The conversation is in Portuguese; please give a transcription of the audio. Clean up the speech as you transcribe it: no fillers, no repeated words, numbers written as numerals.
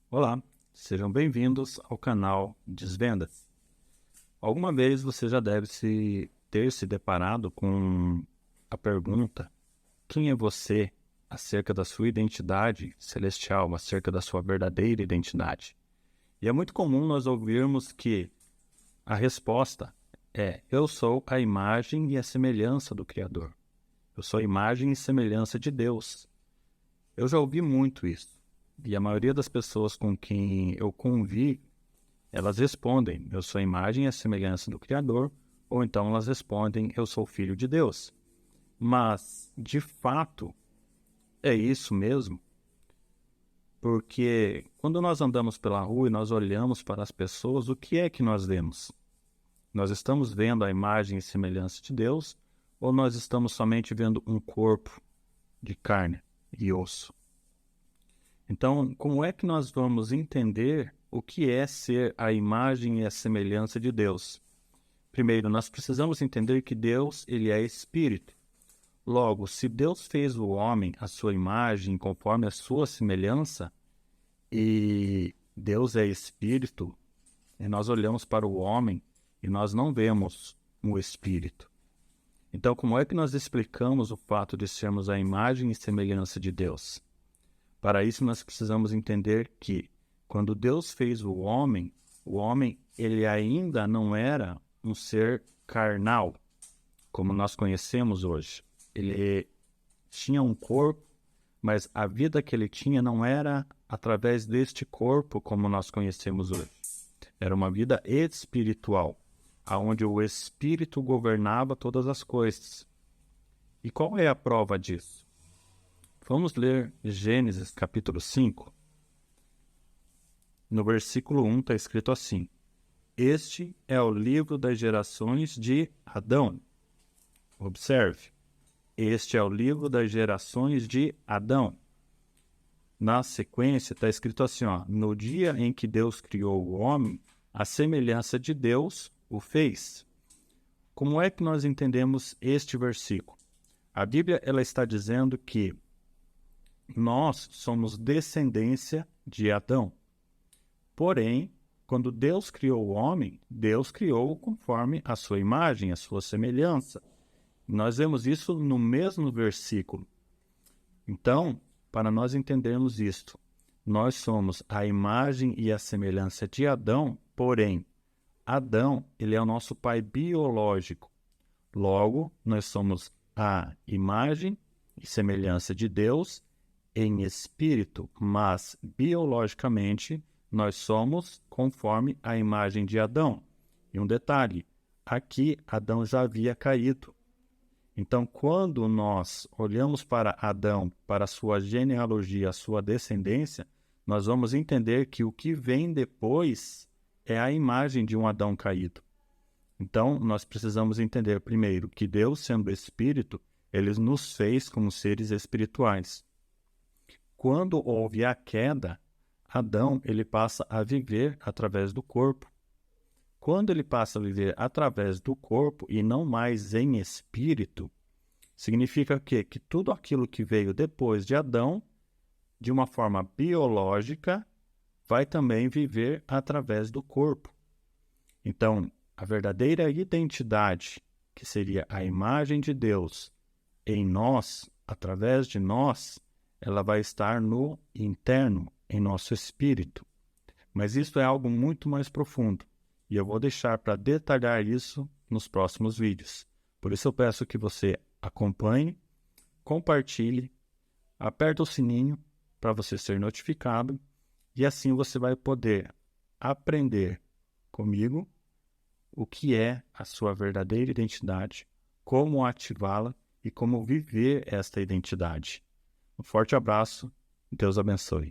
Olá, sejam bem-vindos ao canal Desvendas. Alguma vez você já deve ter se deparado com a pergunta: quem é você acerca da sua identidade celestial, acerca da sua verdadeira identidade? E é muito comum nós ouvirmos que a resposta é: eu sou a imagem e a semelhança do Criador. Eu sou a imagem e semelhança de Deus. Eu já ouvi muito isso. E a maioria das pessoas com quem eu convivo, elas respondem: eu sou a imagem e a semelhança do Criador, ou então elas respondem: eu sou filho de Deus. Mas, de fato, é isso mesmo? Porque quando nós andamos pela rua e nós olhamos para as pessoas, o que é que nós vemos? Nós estamos vendo a imagem e semelhança de Deus, ou nós estamos somente vendo um corpo de carne e osso? Então, como é que nós vamos entender o que é ser a imagem e a semelhança de Deus? Primeiro, nós precisamos entender que Deus, ele é espírito. Logo, se Deus fez o homem à sua imagem, conforme a sua semelhança, e Deus é espírito, e nós olhamos para o homem e nós não vemos um espírito. Então, como é que nós explicamos o fato de sermos a imagem e semelhança de Deus? Para isso, nós precisamos entender que, quando Deus fez o homem ele ainda não era um ser carnal, como nós conhecemos hoje. Ele tinha um corpo, mas a vida que ele tinha não era através deste corpo como nós conhecemos hoje. Era uma vida espiritual, onde o Espírito governava todas as coisas. E qual é a prova disso? Vamos ler Gênesis capítulo 5. No versículo 1 está escrito assim: Este é o livro das gerações de Adão. Observe, este é o livro das gerações de Adão. Na sequência está escrito assim, no dia em que Deus criou o homem, a semelhança de Deus o fez. Como é que nós entendemos este versículo? A Bíblia ela está dizendo que nós somos descendência de Adão. Porém, quando Deus criou o homem, Deus criou-o conforme a sua imagem, a sua semelhança. Nós vemos isso no mesmo versículo. Então, para nós entendermos isto, nós somos a imagem e a semelhança de Adão, porém, Adão, ele é o nosso pai biológico. Logo, nós somos a imagem e semelhança de Deus em espírito, mas biologicamente nós somos conforme a imagem de Adão. E um detalhe, aqui Adão já havia caído. Então, quando nós olhamos para Adão, para a sua genealogia, a sua descendência, nós vamos entender que o que vem depois é a imagem de um Adão caído. Então, nós precisamos entender primeiro que Deus, sendo Espírito, ele nos fez como seres espirituais. Quando houve a queda, Adão ele passa a viver através do corpo. Quando ele passa a viver através do corpo e não mais em espírito, significa que tudo aquilo que veio depois de Adão, de uma forma biológica, vai também viver através do corpo. Então, a verdadeira identidade, que seria a imagem de Deus em nós, através de nós, ela vai estar no interno, em nosso espírito. Mas isso é algo muito mais profundo, e eu vou deixar para detalhar isso nos próximos vídeos. Por isso eu peço que você acompanhe, compartilhe, aperte o sininho para você ser notificado, e assim você vai poder aprender comigo o que é a sua verdadeira identidade, como ativá-la e como viver esta identidade. Um forte abraço, Deus abençoe.